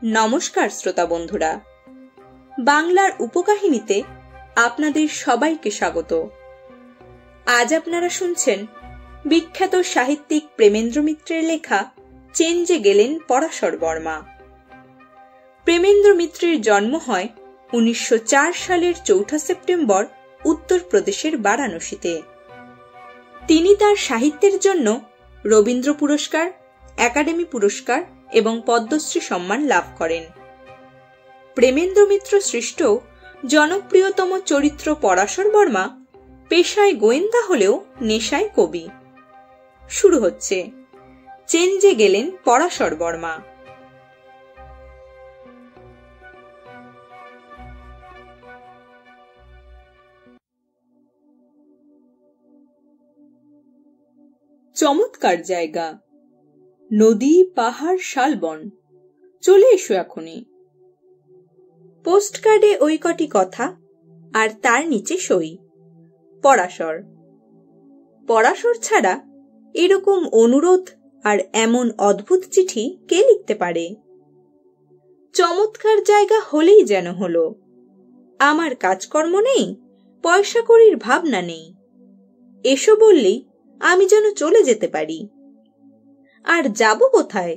নমস্কার শ্রোতা বন্ধুরা, বাংলার উপকাহিনীতে আপনাদের সবাইকে স্বাগত। আজ আপনারা শুনছেন বিখ্যাত সাহিত্যিক প্রেমেন্দ্র মিত্রের লেখা চেঞ্জে গেলেন পরাশর বর্মা। প্রেমেন্দ্র মিত্রের জন্ম হয় 1904 সালের 4 সেপ্টেম্বর উত্তরপ্রদেশের বারাণসীতে। তিনি তার সাহিত্যের জন্য রবীন্দ্র পুরস্কার, একাডেমি পুরস্কার এবং পদ্মশ্রী সম্মান লাভ করেন। প্রেমেন্দ্র মিত্র সৃষ্ট জনপ্রিয়তম চরিত্র পরাশর বর্মা পেশায় গোয়েন্দা হলেও নেশায় কবি। শুরু হচ্ছে চেঞ্জে গেলেন পরাশর বর্মা। চমৎকার জায়গা, নদী, পাহাড়, শালবন। চলে এসো এখনই। পোস্টকার্ডে ওই কটি কথা আর তার নিচে সই। পরাশর। পরাশর ছাড়া এরকম অনুরোধ আর এমন অদ্ভুত চিঠি কে লিখতে পারে? চমৎকার জায়গা হলেই যেন হলো। আমার কাজকর্ম নেই, পয়সা কড়ির ভাবনা নেই, এসো বললেই আমি যেন চলে যেতে পারি। আর যাব কোথায়?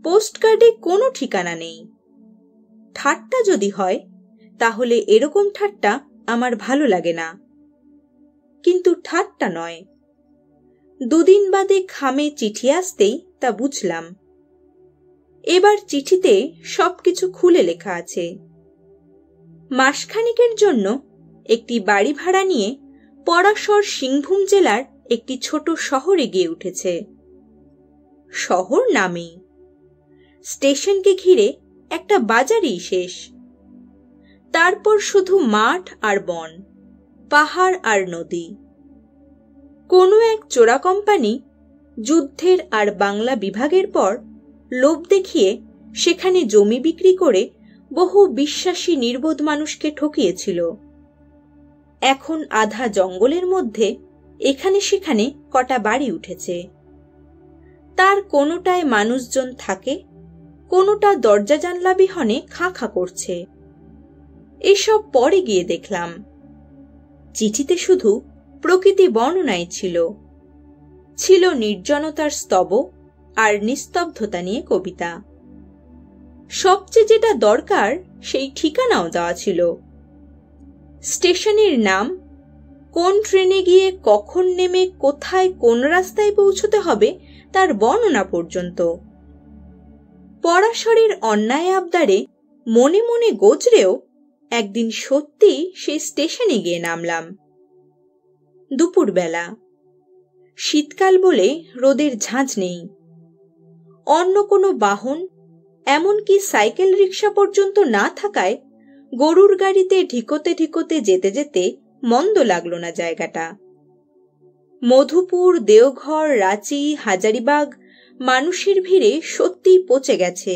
পোস্টকার্ডে কোনো ঠিকানা নেই। ঠাট্টা যদি হয় তাহলে এরকম ঠাট্টা আমার ভালো লাগে না। কিন্তু ঠাট্টা নয়। দুদিন বাদে খামে চিঠি আসতেই তা বুঝলাম। এবার চিঠিতে সবকিছু খুলে লেখা আছে। মাসখানিকের জন্য একটি বাড়ি ভাড়া নিয়ে পরাশর সিংভূম জেলার একটি ছোট শহরে গিয়ে উঠেছে। শহর নামেই। স্টেশনকে ঘিরে একটা বাজারই শেষ। তারপর শুধু মাঠ আর বন, পাহাড় আর নদী। কোনো এক চোরা কোম্পানি যুদ্ধের আর বাংলা বিভাগের পর লোভ দেখিয়ে সেখানে জমি বিক্রি করে বহু বিশ্বাসী নির্বোধ মানুষকে ঠকিয়েছিল। এখন আধা জঙ্গলের মধ্যে এখানে সেখানে কটা বাড়ি উঠেছে। তার কোনোটায় মানুষজন থাকে, কোনোটা দরজা জানলা বিহনে খাঁ খাঁ করছে। এসব পরে গিয়ে দেখলাম। চিঠিতে শুধু প্রকৃতি বর্ণনাই ছিল। ছিল নির্জনতার স্তব আর নিস্তব্ধতা নিয়ে কবিতা। সবচেয়ে যেটা দরকার সেই ঠিকানাও দেওয়া ছিল। স্টেশনের নাম, কোন ট্রেনে গিয়ে কখন নেমে কোথায় কোন রাস্তায় পৌঁছতে হবে তার বর্ণনা পর্যন্ত। পরাশরের অন্যায় আবদারে মনে মনে গোজরেও একদিন সত্যি সেই স্টেশনে গিয়ে নামলাম। দুপুরবেলা। শীতকাল বলে রোদের ঝাঁঝ নেই। অন্য কোনো বাহন, এমনকি সাইকেল রিক্সা পর্যন্ত না থাকায় গরুর গাড়িতে ঢিকোতে ঢিকোতে যেতে যেতে মন্দ লাগলো না জায়গাটা। মধুপুর, দেওঘর, রাঁচি, হাজারিবাগ মানুষের ভিড়ে সত্যি পচে গেছে।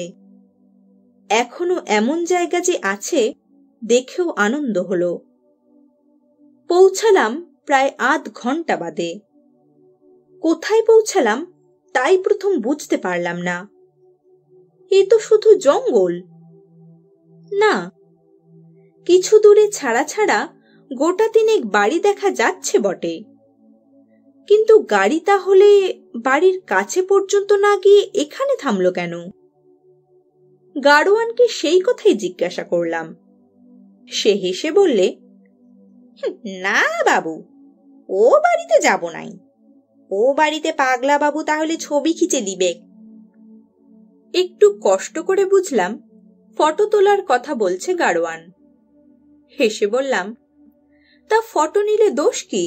এখনো এমন জায়গা যে আছে দেখেও আনন্দ হলো। পৌঁছালাম প্রায় আধ ঘন্টা বাদে। কোথায় পৌঁছালাম তাই প্রথম বুঝতে পারলাম না। এ তো শুধু জঙ্গল। না, কিছু দূরে ছাড়া ছাড়া গোটা তিনেক বাড়ি দেখা যাচ্ছে বটে, কিন্তু গাড়ি তাহলে বাড়ির কাছে পর্যন্ত না গিয়ে এখানে থামলো কেন? গাড়োয়ানকে সেই কথাই জিজ্ঞাসা করলাম। সে হেসে বললে, না বাবু, ও বাড়িতে যাব নাই। ও বাড়িতে পাগলা বাবু তাহলে ছবি খিচে দিবে। একটু কষ্ট করে বুঝলাম ফটো তোলার কথা বলছে গাড়োয়ান। হেসে বললাম, তা ফটো নিলে দোষ কি?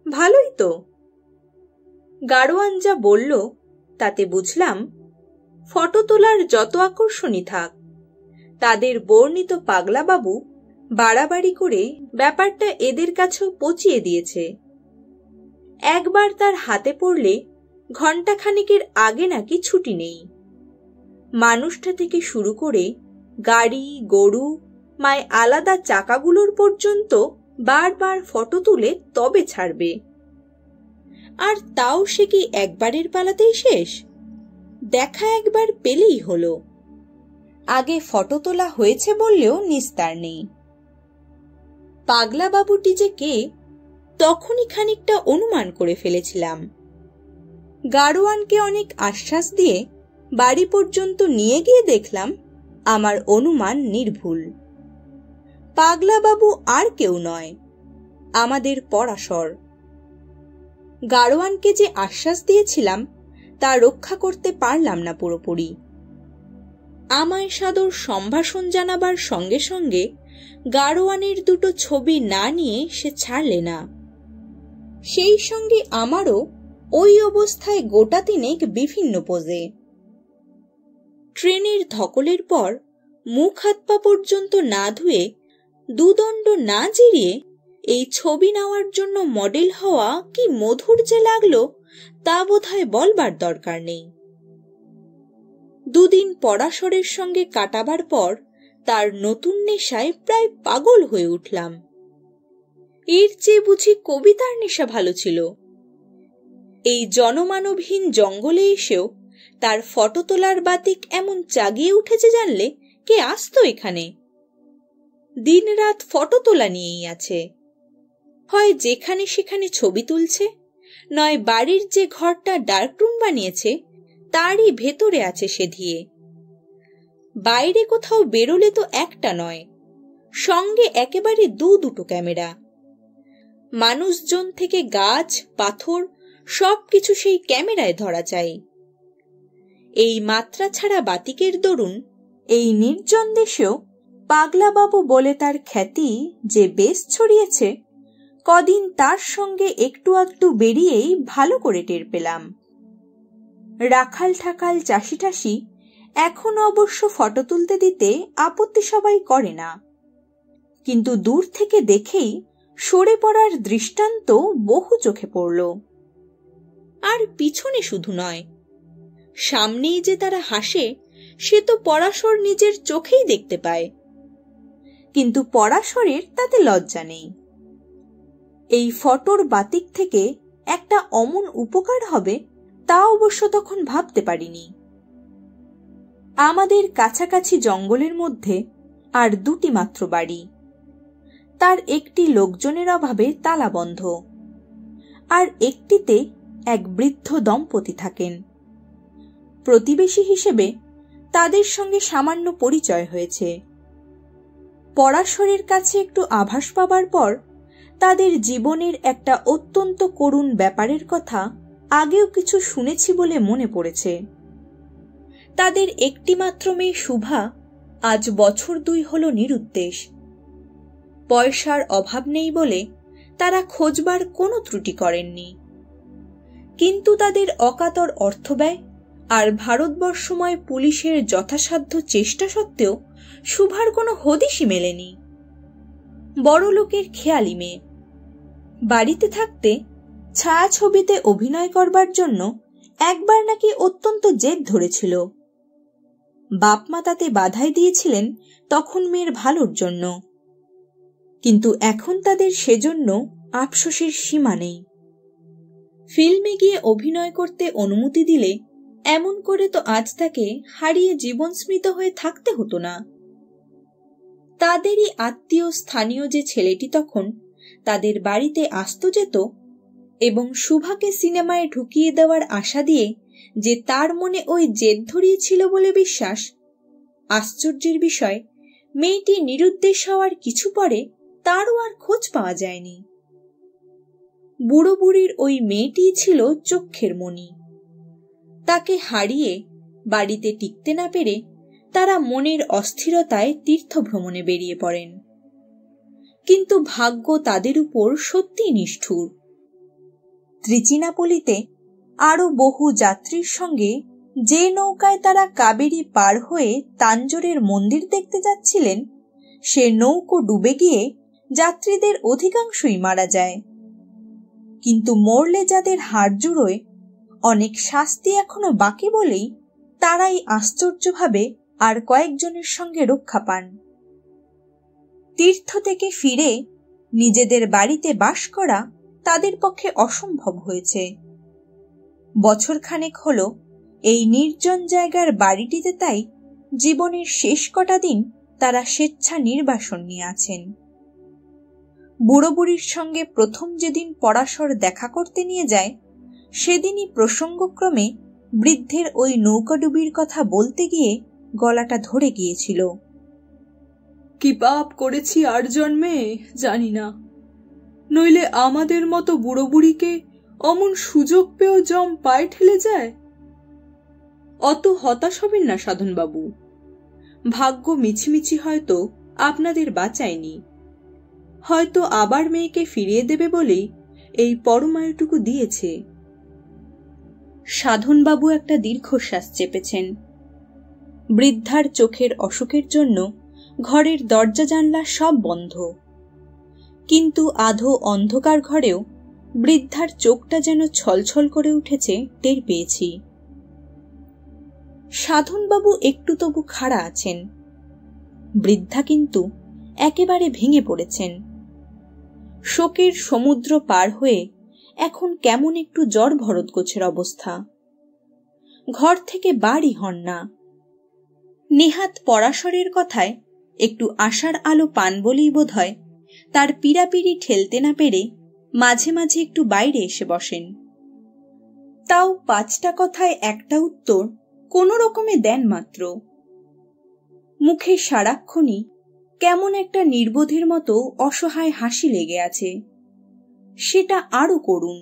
ভালোই তো। গাড়োয়ান যা বলল তাতে বুঝলাম ফটো তোলার যত আকর্ষণই থাক, তাদের বর্ণিত পাগলা বাবু বাড়াবাড়ি করে ব্যাপারটা এদের কাছেও পচিয়ে দিয়েছে। একবার তার হাতে পড়লে ঘণ্টাখানেকের আগে নাকি ছুটি নেই। মানুষটা থেকে শুরু করে গাড়ি, গরু, মায় আলাদা চাকাগুলোর পর্যন্ত বারবার ফটো তুলে তবে ছাড়বে। আর তাও সে কি একবারের পালাতেই শেষ? দেখা একবার পেলেই হলো। আগে ফটো তোলা হয়েছে বললেও নিস্তার নেই। পাগলা বাবুটি যে কে তখনই খানিকটা অনুমান করে ফেলেছিলাম। গাড়োয়ানকে অনেক আশ্বাস দিয়ে বাড়ি পর্যন্ত নিয়ে গিয়ে দেখলাম আমার অনুমান নির্ভুল। পাগলা বাবু আর কেউ নয়, আমাদের পরাশর। গাড়োয়ানকে যে আশ্বাস দিয়েছিলাম তা রক্ষা করতে পারলাম না পুরোপুরি। আমায় সাদর সম্ভাষণ জানাবার সঙ্গে সঙ্গে গাড়োয়ানের দুটো ছবি না নিয়ে সে ছাড়লে না। সেই সঙ্গে আমারও ওই অবস্থায় গোটা তিনেক বিভিন্ন পোজে। ট্রেনের ধকলের পর মুখ হাত পা পর্যন্ত না ধুয়ে, দুদণ্ড না জিরিয়ে এই ছবি নেওয়ার জন্য মডেল হওয়া কি মধুর যে লাগলো তা বোধহয় বলবার দরকার নেই। দুদিন পরাশরের সঙ্গে কাটাবার পর তার নতুন নেশায় প্রায় পাগল হয়ে উঠলাম। এর চেয়ে বুঝি কবিতার নেশা ভালো ছিল। এই জনমানবহীন জঙ্গলে এসেও তার ফটো তোলার বাতিক এমন জাগিয়ে উঠেছে জানলে কে আসতো এখানে। দিন রাত ফটো তোলা নিয়েই আছে। হয় যেখানে সেখানে ছবি তুলছে, নয় বাড়ির যে ঘরটা ডার্করুম বানিয়েছে তারই ভেতরে আছে সে ধিয়ে। বাইরে কোথাও বেরোলে তো একটা নয়, সঙ্গে একেবারে দুটো ক্যামেরা। মানুষজন থেকে গাছ পাথর সবকিছু সেই ক্যামেরায় ধরা চাই। এই মাত্রা ছাড়া বাতিকের দরুন এই নির্জন দেশেও পাগলা বাবু বলে তার খ্যাতি যে বেশ ছড়িয়েছে, কদিন তার সঙ্গে একটু একটু বেরিয়েই ভালো করে টের পেলাম। রাখাল ঠাকাল চাষি টাসি এখন অবশ্য ফটো তুলতে দিতে আপত্তি সবাই করে না, কিন্তু দূর থেকে দেখেই সরে পড়ার দৃষ্টান্ত বহু চোখে পড়ল। আর পিছনে শুধু নয়, সামনেই যে তারা হাসে সে তো পরাশর নিজের চোখেই দেখতে পায়। কিন্তু পরাশরের তাতে লজ্জা নেই। এই ফটোর বাতিক থেকে একটা অমন উপকার হবে তা অবশ্য তখন ভাবতে পারিনি। আমাদের কাছাকাছি জঙ্গলের মধ্যে আর দুটি মাত্র বাড়ি, তার একটি লোকজনের অভাবে তালা বন্ধ, আর একটিতে এক বৃদ্ধ দম্পতি থাকেন। প্রতিবেশী হিসেবে তাদের সঙ্গে সামান্য পরিচয় হয়েছে। পরাশরের কাছে একটু আভাস পাবার পর তাদের জীবনের একটা অত্যন্ত করুণ ব্যাপারের কথা আগেও কিছু শুনেছি বলে মনে পড়েছে। তাদের একটিমাত্র মেয়ে শুভা আজ বছর 2 হলো নিরুদ্দেশ। পয়সার অভাব নেই বলে তারা খোঁজবার কোনো ত্রুটি করেননি, কিন্তু তাদের অকাতর অর্থব্যয় আর ভারতবর্ষময় পুলিশের যথাসাধ্য চেষ্টা সত্ত্বেও শুভার কোনো হদিশই মেলেনি। বড় লোকের খেয়ালি মেয়ে, বাড়িতে থাকতে ছায়াছবিতে অভিনয় করবার জন্য একবার নাকি অত্যন্ত জেদ ধরেছিল। বাপ মা তাতে বাধাই দিয়েছিলেন তখন মেয়ের ভালোর জন্য, কিন্তু এখন তাদের সেজন্য আফসোসের সীমা নেই। ফিল্মে গিয়ে অভিনয় করতে অনুমতি দিলে এমন করে তো আজ তাকে হারিয়ে জীবন স্মৃত হয়ে থাকতে হতো না। তাদেরই আত্মীয় স্থানীয় যে ছেলেটি তখন তাদের বাড়িতে আসতো যেত এবং শুভাকে সিনেমায় ঢুকিয়ে দেওয়ার আশা দিয়ে যে তার মনে ওই জেদ ধরিয়েছিল বলে বিশ্বাস, আশ্চর্যের বিষয় মেয়েটি নিরুদ্দেশ হওয়ার কিছু পরে তারও আর খোঁজ পাওয়া যায়নি। বুড়ো বুড়ির ওই মেয়েটিই ছিল চক্ষের মণি। তাকে হারিয়ে বাড়িতে টিকতে না পেরে তারা মনের অস্থিরতায় তীর্থ ভ্রমণে বেরিয়ে পড়েন। কিন্তু ভাগ্য তাদের উপর সত্যি নিষ্ঠুর। ত্রিচিনাপল্লিতে আরো বহু যাত্রীর সঙ্গে যে নৌকায় তারা কাবেরী পার হয়ে তাঞ্জোরের মন্দির দেখতে যাচ্ছিলেন, সে নৌকো ডুবে গিয়ে যাত্রীদের অধিকাংশই মারা যায়। কিন্তু মরলে যাদের হাড় জুড়োয় অনেক শাস্তি এখনো বাকি বলেই তারাই আশ্চর্যভাবে আর কয়েকজনের সঙ্গে রক্ষা পান। তীর্থ থেকে ফিরে নিজেদের বাড়িতে বাস করা তাদের পক্ষে অসম্ভব হয়েছে। বছরখানেক হলো এই নির্জন জায়গার বাড়িটিতে তাই জীবনের শেষ কটা দিন তারা স্বেচ্ছা নির্বাসন নিয়ে আছেন। বুড়ো বুড়ির সঙ্গে প্রথম যেদিন পরাশর দেখা করতে নিয়ে যায়, সেদিনই প্রসঙ্গক্রমে বৃদ্ধের ওই নৌকাডুবির কথা বলতে গিয়ে গলাটা ধরে গিয়েছিল। কি পাপ করেছি আর জন্মে জানি না, নইলে আমাদের মতো বুড়ো বুড়িকে অমন সুযোগ পেয়েও জম পায়ে ঠেলে যায়। অত হতাশ হবেন না সাধনবাবু, ভাগ্য মিছিমিছি হয়তো আপনাদের বাঁচায়নি, হয়তো আবার মেয়েকে ফিরিয়ে দেবে বলেই এই পরমায়ুটুকু দিয়েছে। সাধনবাবু একটা দীর্ঘশ্বাস চেপেছেন। বৃদ্ধার চোখের অসুখের জন্য ঘরের দরজা জানলা সব বন্ধ, কিন্তু আধো অন্ধকার ঘরেও বৃদ্ধার চোখটা যেন ছলছল করে উঠেছে টের পেয়েছি। সাধনবাবু একটু তবু খাড়া আছেন, বৃদ্ধা কিন্তু একেবারে ভেঙে পড়েছেন। শোকের সমুদ্র পার হয়ে এখন কেমন একটু জ্বর ভরতগোছের অবস্থা। ঘর থেকে বাড়ি হন না। নেহাত পরাশরের কথায় একটু আশার আলো পান বলেই বোধ হয় তার পীড়াপিড়ি ঠেলতে না পেরে মাঝে মাঝে একটু বাইরে এসে বসেন। তাও 5টা কথায় একটা উত্তর কোনো রকমে দেন মাত্র। মুখে সারাক্ষণই কেমন একটা নির্বোধের মতো অসহায় হাসি লেগে আছে, সেটা আরো করুণ,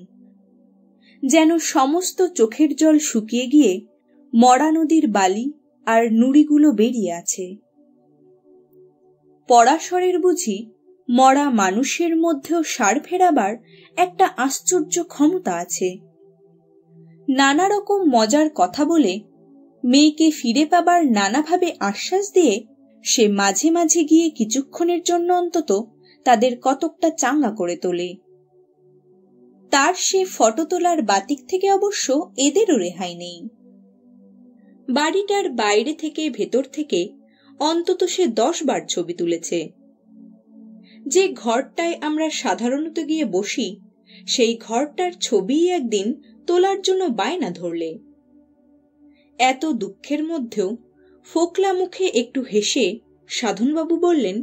যেন সমস্ত চোখের জল শুকিয়ে গিয়ে মরা নদীর বালি আর নুড়িগুলো বেরিয়ে আছে। পরাশরের বুঝি মরা মানুষের মধ্যেও সাড় ফেরাবার একটা আশ্চর্য ক্ষমতা আছে। নানা রকম মজার কথা বলে মেয়েকে ফিরে পাবার নানাভাবে আশ্বাস দিয়ে সে মাঝে মাঝে গিয়ে কিছুক্ষণের জন্য অন্তত তাদের কতকটা চাঙ্গা করে তোলে। তার সে ফটো তোলার বাতিক থেকে অবশ্য এদেরও রেহাই নেই। বাড়িটার বাইরে থেকে ভেতর থেকে অন্তত সে 10 বার ছবি তুলেছে। যে ঘরটায় আমরা সাধারণত গিয়ে বসি, সেই ঘরটার ছবিই একদিন তোলার জন্য বায়না ধরলে। এত দুঃখের মধ্যেও ফোকলা মুখে একটু হেসে সাধনবাবু বললেন,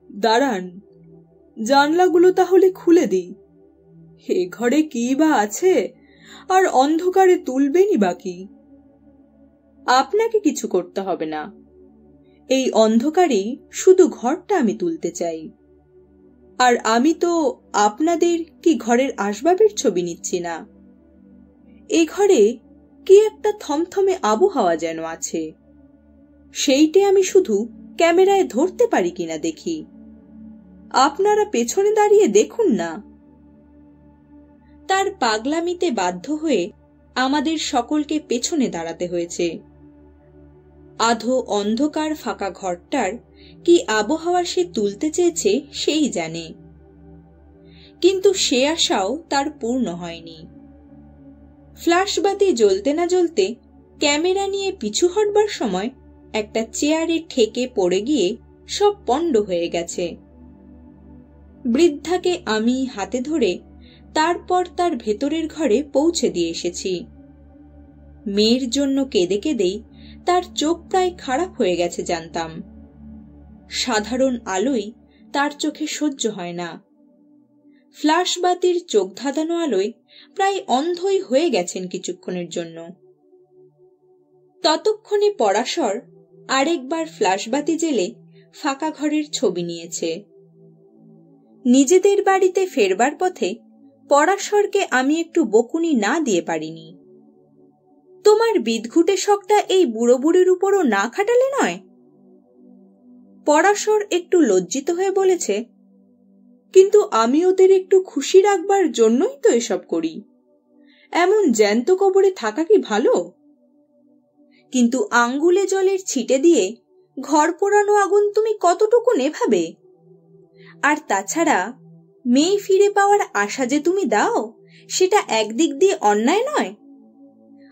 দাঁড়ান, জানলাগুলো তাহলে খুলে দিই। এ ঘরে কি বা আছে, আর অন্ধকারে তুলবেনই বাকি। আপনাকে কিছু করতে হবে না, এই অন্ধকারেই শুধু ঘরটা আমি তুলতে চাই। আর আমি তো আপনাদের কি ঘরের আসবাবের ছবি নিচ্ছি না। এই ঘরে কি একটা থমথমে আবহাওয়া যেন আছে, সেইটে আমি শুধু ক্যামেরায় ধরতে পারি কিনা দেখি। আপনারা পেছনে দাঁড়িয়ে দেখুন না। তার পাগলামিতে বাধ্য হয়ে আমাদের সকলকে পেছনে দাঁড়াতে হয়েছে। আধো অন্ধকার ফাঁকা ঘরটার কি আবহাওয়া সে তুলতে চেয়েছে সেই জানে, কিন্তু সে আশাও তার পূর্ণ হয়নি। ফ্ল্যাশ বাতি জ্বলতে না জ্বলতে ক্যামেরা নিয়ে পিছু হটবার সময় একটা চেয়ারে ঠেকে পড়ে গিয়ে সব পণ্ড হয়ে গেছে। বৃদ্ধাকে আমি হাতে ধরে তারপর তার ভেতরের ঘরে পৌঁছে দিয়ে এসেছি। মেয়ের জন্য কেঁদে কেঁদেই তার চোখ প্রায় খারাপ হয়ে গেছে জানতাম। সাধারণ আলোই তার চোখে সহ্য হয় না। ফ্ল্যাশ বাতির চোখ ধাঁধানো আলোয় প্রায় অন্ধই হয়ে গেছেন কিছুক্ষণের জন্য। ততক্ষণে পরাশর আরেকবার ফ্ল্যাশ বাতি জেলে ফাঁকা ঘরের ছবি নিয়েছে। নিজেদের বাড়িতে ফেরবার পথে পরাশরকে আমি একটু বকুনি না দিয়ে পারিনি। তোমার বিদঘুটে শখটা এই বুড়ো বুড়ির উপরও না খাটালে নয়? পরাশর একটু লজ্জিত হয়ে বলেছে, কিন্তু আমি ওদের একটু খুশি রাখবার জন্যই তো এসব করি। এমন জ্যান্ত কবরে থাকা কি ভালো? কিন্তু আঙ্গুলে জলের ছিটে দিয়ে ঘর পোড়ানো আগুন তুমি কতটুকু নেভাবে? আর তাছাড়া মেয়ে ফিরে পাওয়ার আশা যে তুমি দাও, সেটা একদিক দিয়ে অন্যায় নয়?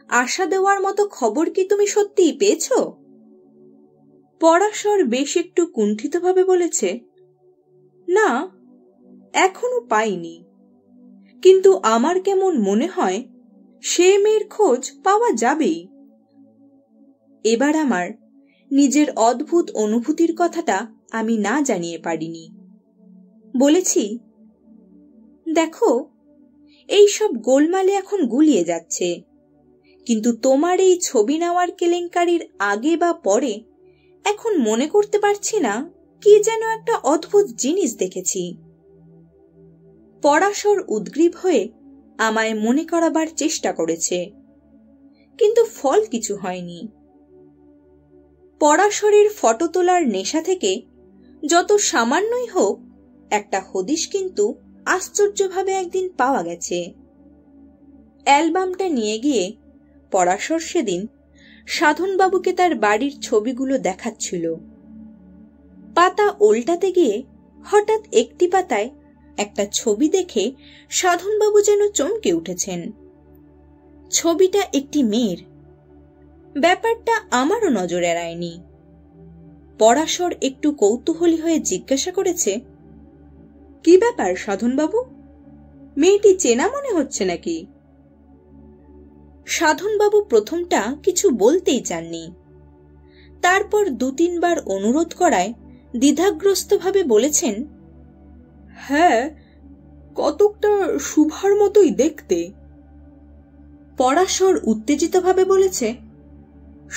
আশা দেওয়ার মতো খবর কি তুমি সত্যিই পেয়েছ? পরাশর বেশ একটু কুণ্ঠিতভাবে বলেছে, না, এখনো পাইনি, কিন্তু আমার কেমন মনে হয় সে মেয়ের খোঁজ পাওয়া যাবেই। এবার আমার নিজের অদ্ভুত অনুভূতির কথাটা আমি না জানিয়ে পারিনি। বলেছি, দেখো, এই সব গোলমালে এখন গুলিয়ে যাচ্ছে, কিন্তু তোমার এই ছবি নেওয়ার কেলেঙ্কারির আগে বা পরে এখন মনে করতে পারছি না কি যেন একটা অদ্ভুত জিনিস দেখেছি। পরাশর উদ্গ্রীব হয়ে আমায় মনে করাবার চেষ্টা করেছে, কিন্তু ফল কিছু হয়নি। পরাশরের ফটো তোলার নেশা থেকে যত সামান্যই হোক একটা হদিশ কিন্তু আশ্চর্যভাবে একদিন পাওয়া গেছে। অ্যালবামটা নিয়ে গিয়ে পরাশর সেদিন সাধনবাবুকে তার বাড়ির ছবিগুলো দেখাচ্ছিল। পাতা উল্টাতে গিয়ে হঠাৎ একটি পাতায় একটা ছবি দেখে সাধনবাবু যেন চমকে উঠেছেন। ছবিটা একটি মেয়ের। ব্যাপারটা আমারও নজর এড়ায়নি। পরাশর একটু কৌতূহলী হয়ে জিজ্ঞাসা করেছে, কি ব্যাপার সাধনবাবু, মেয়েটি চেনা মনে হচ্ছে নাকি? সাধনবাবু প্রথমটা কিছু বলতেই চাননি। তারপর ২-৩ বার অনুরোধ করায় দ্বিধাগ্রস্তভাবে বলেছেন, হ্যাঁ, কতকটা শুভার মতোই দেখতে। পরাশর উত্তেজিতভাবে বলেছে,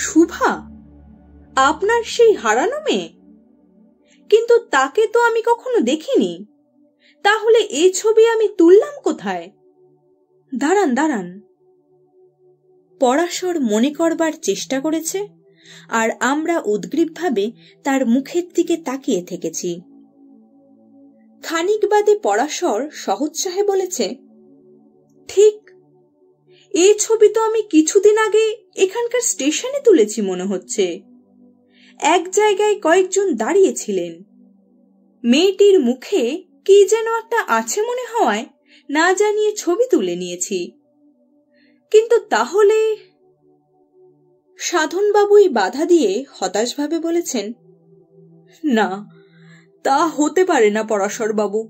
শুভা? আপনার সেই হারানো মেয়ে? কিন্তু তাকে তো আমি কখনো দেখিনি। তাহলে এই ছবি আমি তুললাম কোথায়? দাঁড়ান দাঁড়ান। পরাশর মনে করবার চেষ্টা করেছে, আর আমরা উদ্গ্রীবভাবে তার মুখের দিকে তাকিয়ে থেকেছি। খানিক বাদে পরাশর সহোৎসাহে বলেছে, ঠিক, এই ছবি তো আমি কিছুদিন আগে এখানকার স্টেশনে তুলেছি মনে হচ্ছে। এক জায়গায় কয়েকজন দাঁড়িয়েছিলেন। মেয়েটির মুখে কি যেন একটা আছে মনে হওয়ায় না জানিয়ে ছবি তুলে নিয়েছি। কিন্তু তাহলে? সাধনবাবুই বাধা দিয়ে হতাশভাবে বলেছেন, না, তা হতে পারে না পরাশরবাবু।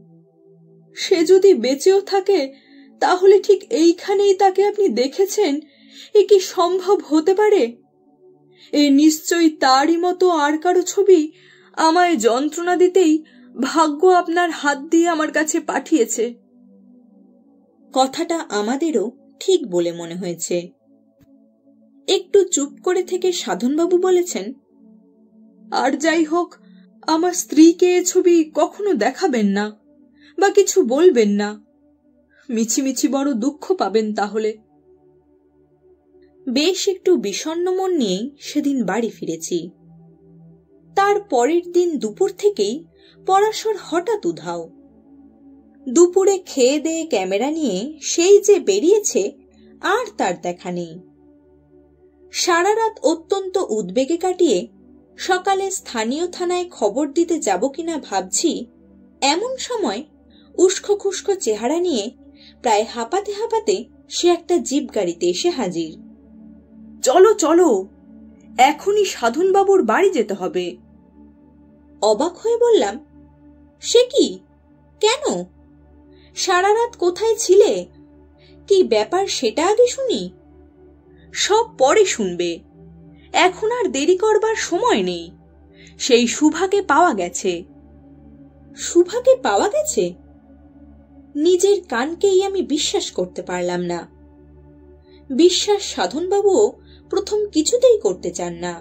সে যদি বেঁচেও থাকে তাহলে ঠিক এইখানেই তাকে আপনি দেখেছেন, এ কি সম্ভব হতে পারে? এ নিশ্চয়ই তারই মতো আর কারো ছবি আমায় যন্ত্রণা দিতেই ভাগ্য আপনার হাত দিয়ে আমার কাছে পাঠিয়েছে। কথাটা আমাদেরও ঠিক বলে মনে হয়েছে। একটু চুপ করে থেকে সাধনবাবু বলেছেন, আর যাই হোক, আমার স্ত্রীকে এ ছবি কখনো দেখাবেন না বা কিছু বলবেন না। মিছিমিছি বড় দুঃখ পাবেন তাহলে। বেশ একটু বিষণ্ণ মন নিয়েই সেদিন বাড়ি ফিরেছি। তার পরের দিন দুপুর থেকেই পরাশর হঠাৎ উধাও। দুপুরে খেয়ে দেয়ে ক্যামেরা নিয়ে সেই যে বেরিয়েছে, আর তার দেখা নেই। সারা রাত অত্যন্ত উদ্বেগে কাটিয়ে সকালে স্থানীয় থানায় খবর দিতে যাব কিনা ভাবছি, এমন সময় উস্কো খুস্কো চেহারা নিয়ে প্রায় হাঁপাতে হাঁপাতে সে একটা জিপ গাড়িতে এসে হাজির। চলো চলো, এখনই সাধনবাবুর বাড়ি যেতে হবে। অবাক হয়ে বললাম, সে কি? কেন? সারা রাত কোথায় ছিলে? কি ব্যাপার সেটা আগে শুনি। সব পরে শুনবে, এখন আর দেরি করবার সময় নেই। সেই শুভাকে পাওয়া গেছে। শুভাকে পাওয়া গেছে? নিজের কানকেই আমি বিশ্বাস করতে পারলাম না। বিশ্বাস সাধনবাবুও প্রথম কিছুতেই করতে চান না।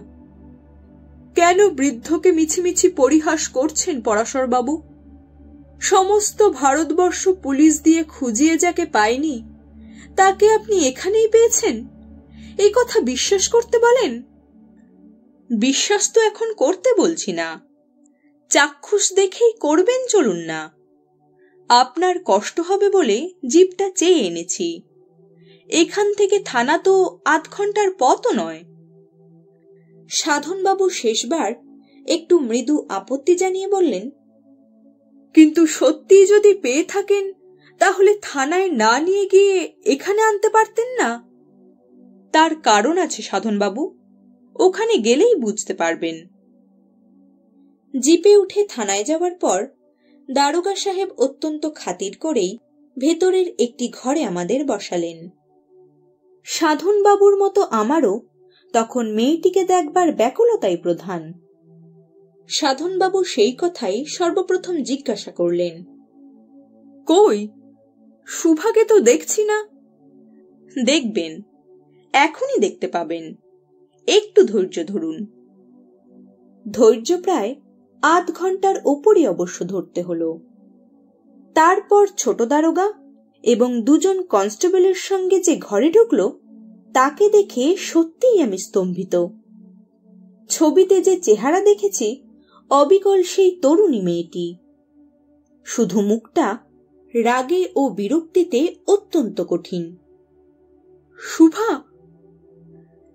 কেন বৃদ্ধকে মিছিমিছি পরিহাস করছেন পরাশরবাবু? সমস্ত ভারতবর্ষ পুলিশ দিয়ে খুঁজিয়ে যাকে পায়নি, তাকে আপনি এখানেই পেয়েছেন, এই কথা বিশ্বাস করতে বলেন? বিশ্বাস তো এখন করতে বলছি না, চাক্ষুষ দেখেই করবেন চলুন না। আপনার কষ্ট হবে বলে জিপটা চেয়ে এনেছি। এখান থেকে থানা তো ৮ ঘন্টার পথও নয়। সাধনবাবু শেষবার একটু মৃদু আপত্তি জানিয়ে বললেন, কিন্তু সত্যি যদি পেয়ে থাকেন তাহলে থানায় না নিয়ে গিয়ে এখানে আনতে পারতেন না? তার কারণ আছে সাধনবাবু, ওখানে গেলেই বুঝতে পারবেন। জিপে উঠে থানায় যাওয়ার পর দারোগা সাহেব অত্যন্ত খাতির করেই ভেতরের একটি ঘরে আমাদের বসালেন। সাধনবাবুর মতো আমারও তখন মেয়েটিকে দেখবার ব্যাকুলতাই প্রধান। সাধনবাবু সেই কথাই সর্বপ্রথম জিজ্ঞাসা করলেন, কই, সুভাকে তো দেখছি না। দেখবেন, এখনই দেখতে পাবেন, একটু ধৈর্য ধরুন। ধৈর্য প্রায় আধ ঘন্টার ওপরই অবশ্য ধরতে হলো। তারপর ছোট দারোগা এবং দুজন কনস্টেবলের সঙ্গে যে ঘরে ঢুকলো তাকে দেখে সত্যিই আমি স্তম্ভিত। ছবিতে যে চেহারা দেখেছি অবিকল সেই তরুণী মেয়েটি, শুধু মুখটা রাগে ও বিরক্তিতে অত্যন্ত কঠিন। সুভা?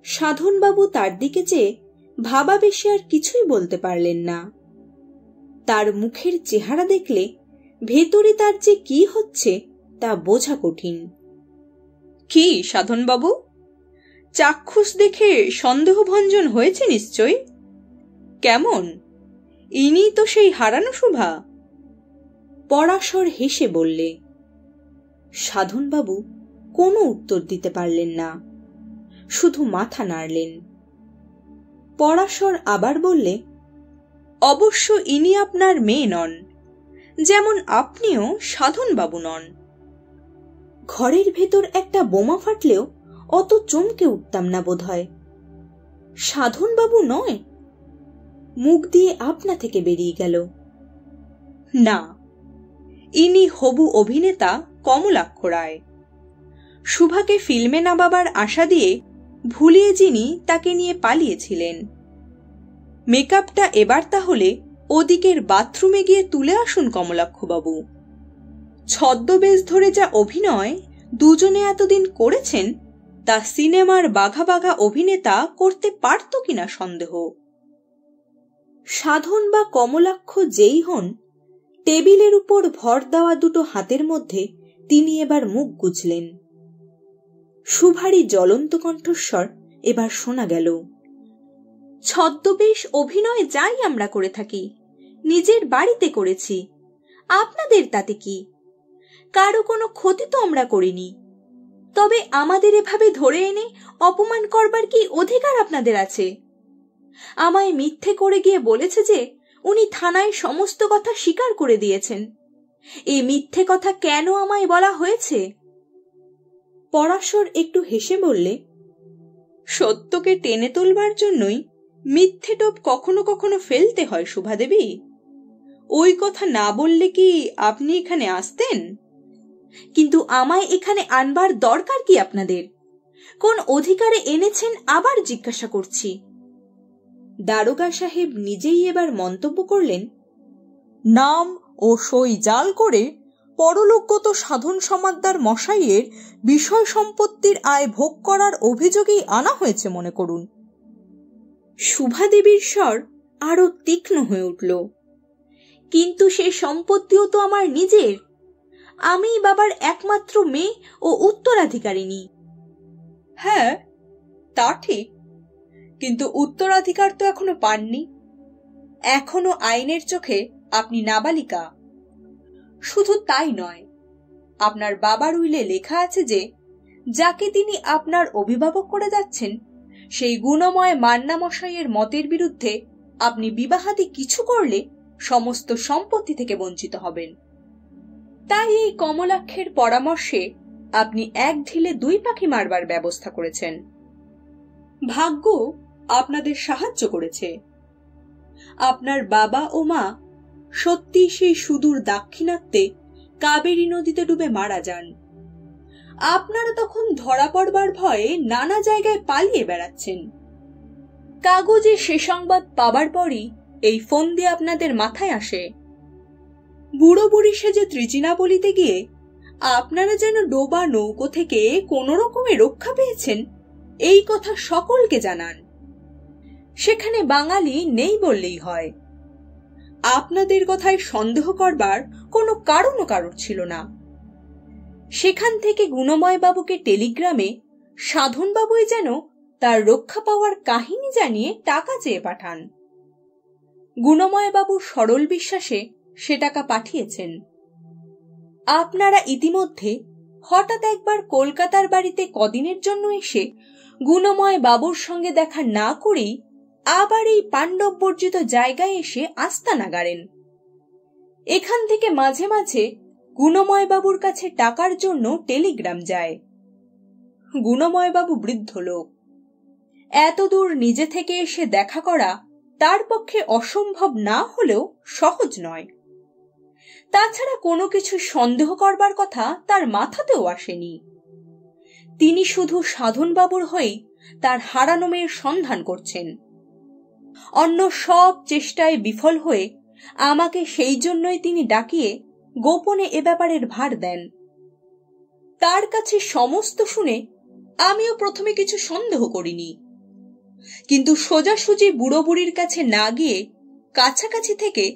সাধনবাবু তার দিকে চেয়ে ভাবাবেশে আর কিছুই বলতে পারলেন না। তার মুখের চেহারা দেখলে ভেতরে তার যে কি হচ্ছে তা বোঝা কঠিন। কি সাধনবাবু, চাক্ষুষ দেখে সন্দেহভঞ্জন হয়েছে নিশ্চয়? কেমন, ইনি তো সেই হারানো শোভা? পরাশর হেসে বললে। সাধনবাবু কোনো উত্তর দিতে পারলেন না, শুধু মাথা নাড়লেন। পরাশর আবার বললে, অবশ্য ইনি আপনার মেয়ে নন, যেমন আপনিও সাধনবাবু নন। ঘরের ভেতর একটা বোমা ফাটলেও অত চমকে উঠতাম না বোধহয়। সাধনবাবু নয়? মুখ দিয়ে আপনা থেকে বেরিয়ে গেল। না, ইনি হবু অভিনেতা কমলাক্ষ রায়। সুভাকে ফিল্মে নামাবার আশা দিয়ে ভুলিয়ে যিনি তাকে নিয়ে পালিয়েছিলেন। মেকআপটা এবার তাহলে ওদিকের বাথরুমে গিয়ে তুলে আসুন কমলাক্ষবাবু। ছদ্মবেশ ধরে যা অভিনয় দুজনে এতদিন করেছেন তা সিনেমার বাঘা বাঘা অভিনেতা করতে পারত কিনা সন্দেহ। সাধন বা কমলাক্ষ যেই হন, টেবিলের উপর ভর দেওয়া দুটো হাতের মধ্যে তিনি এবার মুখ গুজলেন। সুভারী জ্বলন্ত কণ্ঠস্বর এবার শোনা গেল, ছদ্মবেশ অভিনয় যাই আমরা করে থাকি, নিজের বাড়িতে করেছি, আপনাদের তাতে কি? কারো কোনো ক্ষতি তো আমরা করিনি। তবে আমাদের এভাবে ধরে এনে অপমান করবার কি অধিকার আপনাদের আছে? আমায় মিথ্যে করে গিয়ে বলেছে যে উনি থানায় সমস্ত কথা স্বীকার করে দিয়েছেন। এই মিথ্যে কথা কেন আমায় বলা হয়েছে? পরাশর একটু হেসে বললে, সত্যকে টেনে তুলবার জন্যই মিথ্যে টোপ কখনো কখনো ফেলতে হয় শুভাদেবী। ওই কথা না বললে কি আপনি এখানে আসতেন? কিন্তু আমায় এখানে আনবার দরকার কি আপনাদের? কোন অধিকারে এনেছেন আবার জিজ্ঞাসা করছি। দারোগা সাহেব নিজেই এবার মন্তব্য করলেন, নাম ও সই জাল করে পরলোকগত সাধন সমাদ্দার মশাইয়ের বিষয় সম্পত্তির আয় ভোগ করার অভিযোগেই আনা হয়েছে মনে করুন। শুভাদেবীর স্বর আরো তীক্ষ্ণ হয়ে উঠল। কিন্তু সে সম্পত্তিও তো আমার নিজের। আমি বাবার একমাত্র মেয়ে ও উত্তরাধিকারিণী। হ্যাঁ, তা ঠিক, কিন্তু উত্তরাধিকার তো এখনো পাননি। এখনো আইনের চোখে আপনি নাবালিকা। শুধু তাই নয়, আপনার বাবার উইলে লেখা আছে যে যাকে তিনি আপনার অভিভাবক করে যাচ্ছেন সেই গুণময় মান্না মশাইয়ের মতের বিরুদ্ধে আপনি বিবাহাদি কিছু করলে সমস্ত সম্পত্তি থেকে বঞ্চিত হবেন। তাই এই কমলাক্ষের পরামর্শে আপনি এক ঢিলে দুই পাখি মারবার ব্যবস্থা করেছেন। ভাগ্য আপনাদের সাহায্য করেছে। আপনার বাবা ও মা সত্যি সেই সুদূর দাক্ষিণাত্যে কাবেরী নদীতে ডুবে মারা যান। আপনারা তখন ধরা পড়বার ভয়ে নানা জায়গায় পালিয়ে বেড়াচ্ছেন। কাগজে সে সংবাদ পাবার পরই এই ফন্দি আপনাদের মাথায় আসে। বুড়ো বুড়ি সেজে ত্রিচিনা বলিতে গিয়ে আপনারা যেন ডোবা নৌকো থেকে কোনো রকমে রক্ষা পেয়েছেন এই কথা সকলকে জানান। সেখানে বাঙালি নেই বললেই হয়। আপনাদের কথায় সন্দেহ করবার কোনো কারণও কারোর ছিল না। সেখান থেকে গুণময় বাবুকে টেলিগ্রামে সাধনবাবুই যেন তার রক্ষা পাওয়ার কাহিনী জানিয়ে টাকা চেয়ে পাঠান। গুণময় বাবু সরল বিশ্বাসে সে টাকা পাঠিয়েছেন। আপনারা ইতিমধ্যে হঠাৎ একবার কলকাতার বাড়িতে কদিনের জন্য এসে গুণময় বাবুর সঙ্গে দেখা না করেই আবার এই পাণ্ডব বর্জিত জায়গায় এসে আস্তানা গাড়েন। এখান থেকে মাঝে মাঝে গুণময় বাবুর কাছে টাকার জন্য টেলিগ্রাম যায়। গুণময় বাবু বৃদ্ধ লোক, এত দূর নিজে থেকে এসে দেখা করা তার পক্ষে অসম্ভব না হলেও সহজ নয়। তাছাড়া কোনো কিছু সন্দেহ করবার কথা তার মাথাতেও আসেনি। তিনি শুধু সাধনবাবুর হয়েই তার হারানো মেয়ের সন্ধান করছেন। অন্য সব চেষ্টায় বিফল হয়ে আমাকে সেই জন্যই তিনি ডাকিয়ে গোপনে এ ব্যাপারের ভার দেন। তার কাছে সমস্ত শুনে আমিও প্রথমে কিছু সন্দেহ করিনি, কিন্তু সোজাসুজি বুড়ো বুড়ির কাছে না গিয়ে কাছাকাছি থেকে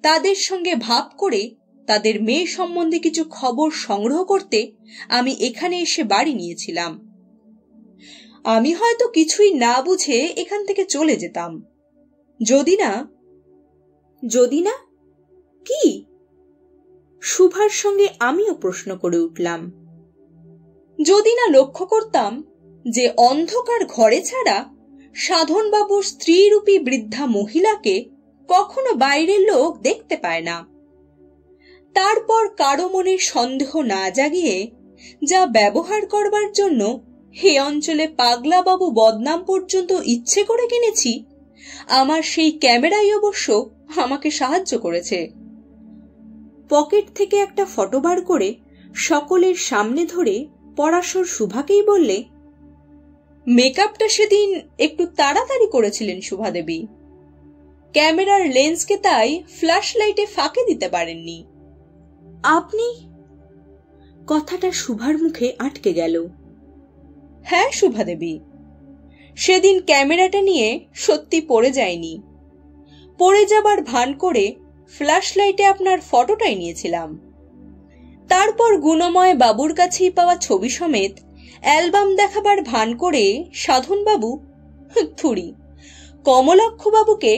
তাদের সঙ্গে ভাব করে তাদের মেয়ে সম্বন্ধে কিছু খবর সংগ্রহ করতে আমি এখানে এসে বাড়ি নিয়েছিলাম। আমি হয়তো কিছুই না বুঝে এখান থেকে চলে যেতাম, যদি না কি? সুভার সঙ্গে আমিও প্রশ্ন করে উঠলাম। যদি না লক্ষ্য করতাম যে অন্ধকার ঘরে ছাড়া সাধনবাবুর স্ত্রীরূপী বৃদ্ধা মহিলাকে কখনো বাইরের লোক দেখতে পায় না। তারপর কারো মনে সন্দেহ না জাগিয়ে যা ব্যবহার করবার জন্য হে অঞ্চলে পাগলা বাবু বদনাম পর্যন্ত ইচ্ছে করে কিনেছি, আমার সেই ক্যামেরাই অবশ্য আমাকে সাহায্য করেছে। পকেট থেকে একটা ফটো বার করে সকলের সামনে ধরে পরাশর সুভাকেই বললে, মেকআপটা সেদিন একটু তাড়াতাড়ি করেছিলেন সুভাদেবী। ক্যামেরার লেন্সকে তাই ফ্ল্যাশ লাইটে ফাঁকে দিতে পারেননি। আপনি? কথাটা সুভার মুখে আটকে গেল। হ্যাঁ সুভাদেবী, সেদিন ক্যামেরাটা নিয়ে সত্যি পড়ে যায়নি। পড়ে যাবার ভান করে ফ্ল্যাশ লাইটে আপনার ফটোটাই নিয়েছিলাম। তারপর গুণময় বাবুর কাছেই পাওয়া ছবি সমেত অ্যালবাম দেখাবার ভান করে সাধনবাবু কমলাক্ষ বাবুকে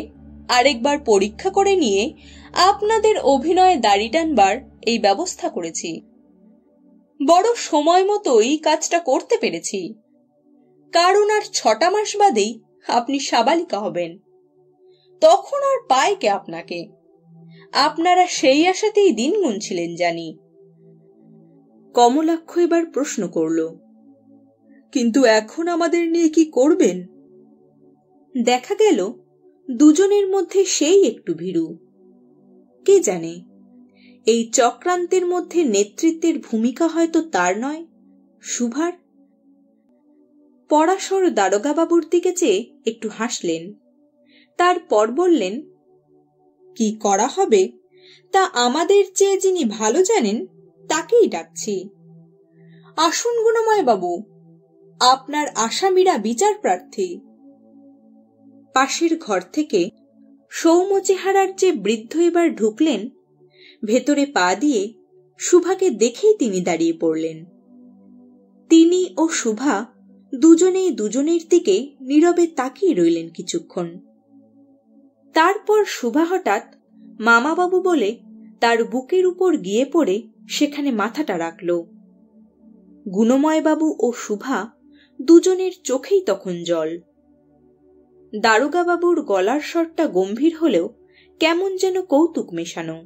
আরেকবার পরীক্ষা করে নিয়ে আপনাদের অভিনয়ে দাড়ি টানবার এই ব্যবস্থা করেছি। বড় সময় মতোই কাজটা করতে পেরেছি, কারণ আর 6টা মাস বাদেই আপনি সাবালিকা হবেন। তখন আর পায় কে আপনাকে? আপনারা সেই আশাতেই দিন গুনছিলেন জানি। কমলাক্ষ এবার প্রশ্ন করল, কিন্তু এখন আমাদের নিয়ে কি করবেন? দেখা গেল দুজনের মধ্যে সেই একটু ভীরু। কে জানে, এই চক্রান্তের মধ্যে নেতৃত্বের ভূমিকা হয়তো তার নয়, সুভার। পরাশর দারোগা বাবুর দিকে চেয়ে একটু হাসলেন, তারপর বললেন, কি করা হবে তা আমাদের চেয়ে যিনি ভালো জানেন তাকেই ডাকছি। আসুন গুণময় বাবু, আপনার আসামিরা বিচার প্রার্থী। পাশের ঘর থেকে সৌম্য চেহারার যে বৃদ্ধ এবার ঢুকলেন, ভেতরে পা দিয়ে সুভাকে দেখেই তিনি দাঁড়িয়ে পড়লেন। তিনি ও সুভা দুজনেই দুজনের দিকে নীরবে তাকিয়ে রইলেন কিছুক্ষণ। তারপর সুভা হঠাৎ মামাবাবু বলে তার বুকের উপর গিয়ে পড়ে সেখানে মাথাটা রাখল। গুণময়বাবু ও সুভা দুজনের চোখেই তখন জল। দারোগাবাবুর গলার স্বরটা গম্ভীর হলেও কেমন যেন কৌতুক মেশানো।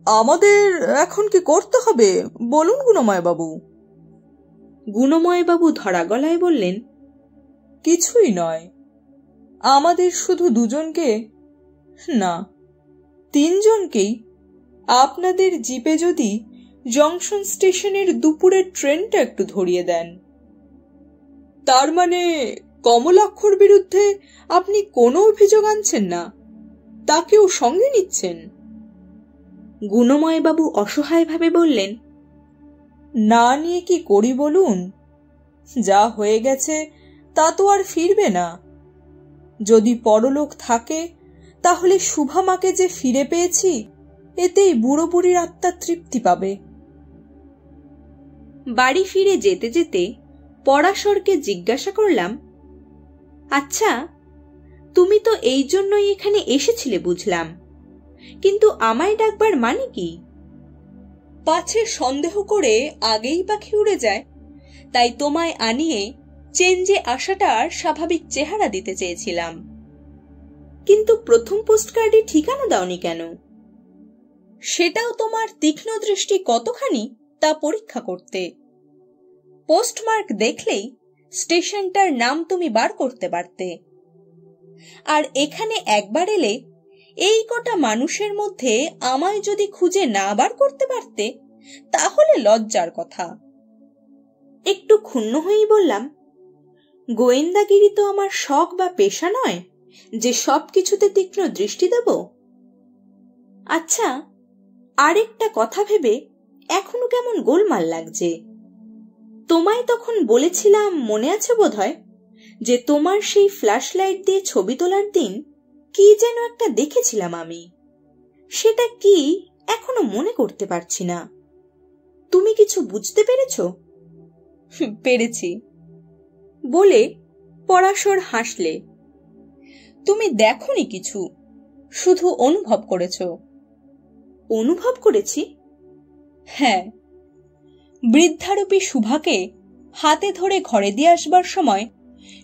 আমাদের এখন কি করতে হবে বলুন গুণময়বাবু? গুণময়বাবু ধরা গলায় বললেন, কিছুই নয়, আমাদের শুধু দুজনকে না 3 জনকেই আপনাদের জিপে যদি জংশন স্টেশনের দুপুরের ট্রেনটা একটু ধরিয়ে দেন। তার মানে কমলাক্ষর বিরুদ্ধে আপনি কোনো অভিযোগ আনছেন না, তাকেও সঙ্গে নিচ্ছেন? গুণময়বাবু অসহায়ভাবে বললেন, না নিয়ে কি করি বলুন? যা হয়ে গেছে তা তো আর ফিরবে না। যদি পরলোক থাকে তাহলে সুভামাকে যে ফিরে পেয়েছি এতেই বুড়ো বুড়ির আত্মা তৃপ্তি পাবে। বাড়ি ফিরে যেতে যেতে পরাশরকে জিজ্ঞাসা করলাম, আচ্ছা, তুমি তো এই জন্যই এখানে এসেছিলে বুঝলাম, কিন্তু আমায় ডাকবার মানে কি? পাছে সন্দেহ করে আগেই পাখি উড়ে যায়, তাই তোমায় আনিয়ে চেঞ্জে আসাটার স্বাভাবিক চেহারা দিতে চেয়েছিলাম। কিন্তু প্রথম পোস্টকার্ডে ঠিকানা দাওনি কেন? সেটাও তোমার তীক্ষ্ণ দৃষ্টি কতখানি তা পরীক্ষা করতে। পোস্টমার্ক দেখলেই স্টেশনটার নাম তুমি বার করতে পারতে। আর এখানে একবার এলে এই কটা মানুষের মধ্যে আমায় যদি খুঁজে না বার করতে পারতে, তাহলে লজ্জার কথা। একটু ক্ষুণ্ণ হয়েই বললাম, গোয়েন্দাগিরি তো আমার শখ বা পেশা নয় যে সব কিছুতে তীক্ষ্ণ দৃষ্টি দেব। আচ্ছা, আরেকটা কথা ভেবে এখনো কেমন গোলমাল লাগছে। তোমায় তখন বলেছিলাম, মনে আছে বোধহয়, যে তোমার সেই ফ্ল্যাশ লাইট দিয়ে ছবি তোলার দিন কি যেন একটা দেখেছিলাম আমি। সেটা কি এখনো মনে করতে পারছি না। তুমি কিছু বুঝতে পেরেছ? পেরেছি বলে পরাশর হাসলে। তুমি দেখোনি কিছু, শুধু অনুভব করেছ। অনুভব করেছি? হ্যাঁ, বৃদ্ধারূপী সুভাকে হাতে ধরে ঘরে দিয়ে আসবার সময়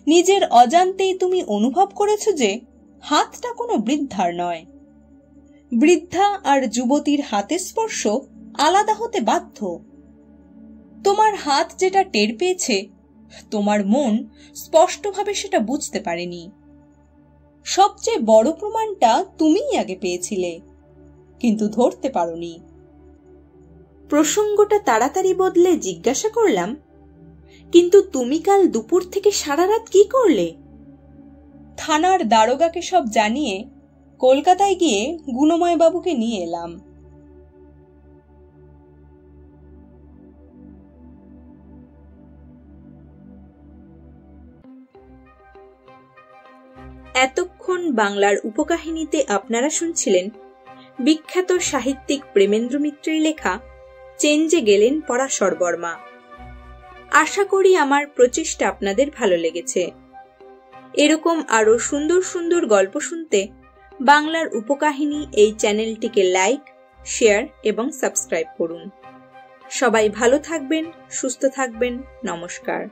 নিজের অজান্তেই তুমি অনুভব করেছ যে হাতটা কোনো বৃদ্ধার নয়। বৃদ্ধা আর যুবতীর হাতের স্পর্শ আলাদা হতে বাধ্য। তোমার হাত যেটা টের পেয়েছে, তোমার মন স্পষ্টভাবে সেটা বুঝতে পারেনি। সবচেয়ে বড় প্রমাণটা তুমিই আগে পেয়েছিলে, কিন্তু ধরতে পারোনি। প্রসঙ্গটা তাড়াতাড়ি বদলে জিজ্ঞাসা করলাম, কিন্তু তুমি কাল দুপুর থেকে সারা রাত কি করলে? থানার দারোগাকে সব জানিয়ে কলকাতায় গিয়ে গুণময় বাবুকে নিয়ে এলাম। এতক্ষণ বাংলার উপকাহিনীতে আপনারা শুনছিলেন বিখ্যাত সাহিত্যিক প্রেমেন্দ্র মিত্রের লেখা চেঞ্জে গেলেন পরাশর বর্মা। আশা করি আমার প্রচেষ্টা আপনাদের ভালো লেগেছে। এরকম আরো সুন্দর সুন্দর গল্প শুনতে বাংলার উপকাহিনী এই চ্যানেলটিকে লাইক, শেয়ার এবং সাবস্ক্রাইব করুন। সবাই ভালো থাকবেন, সুস্থ থাকবেন। নমস্কার।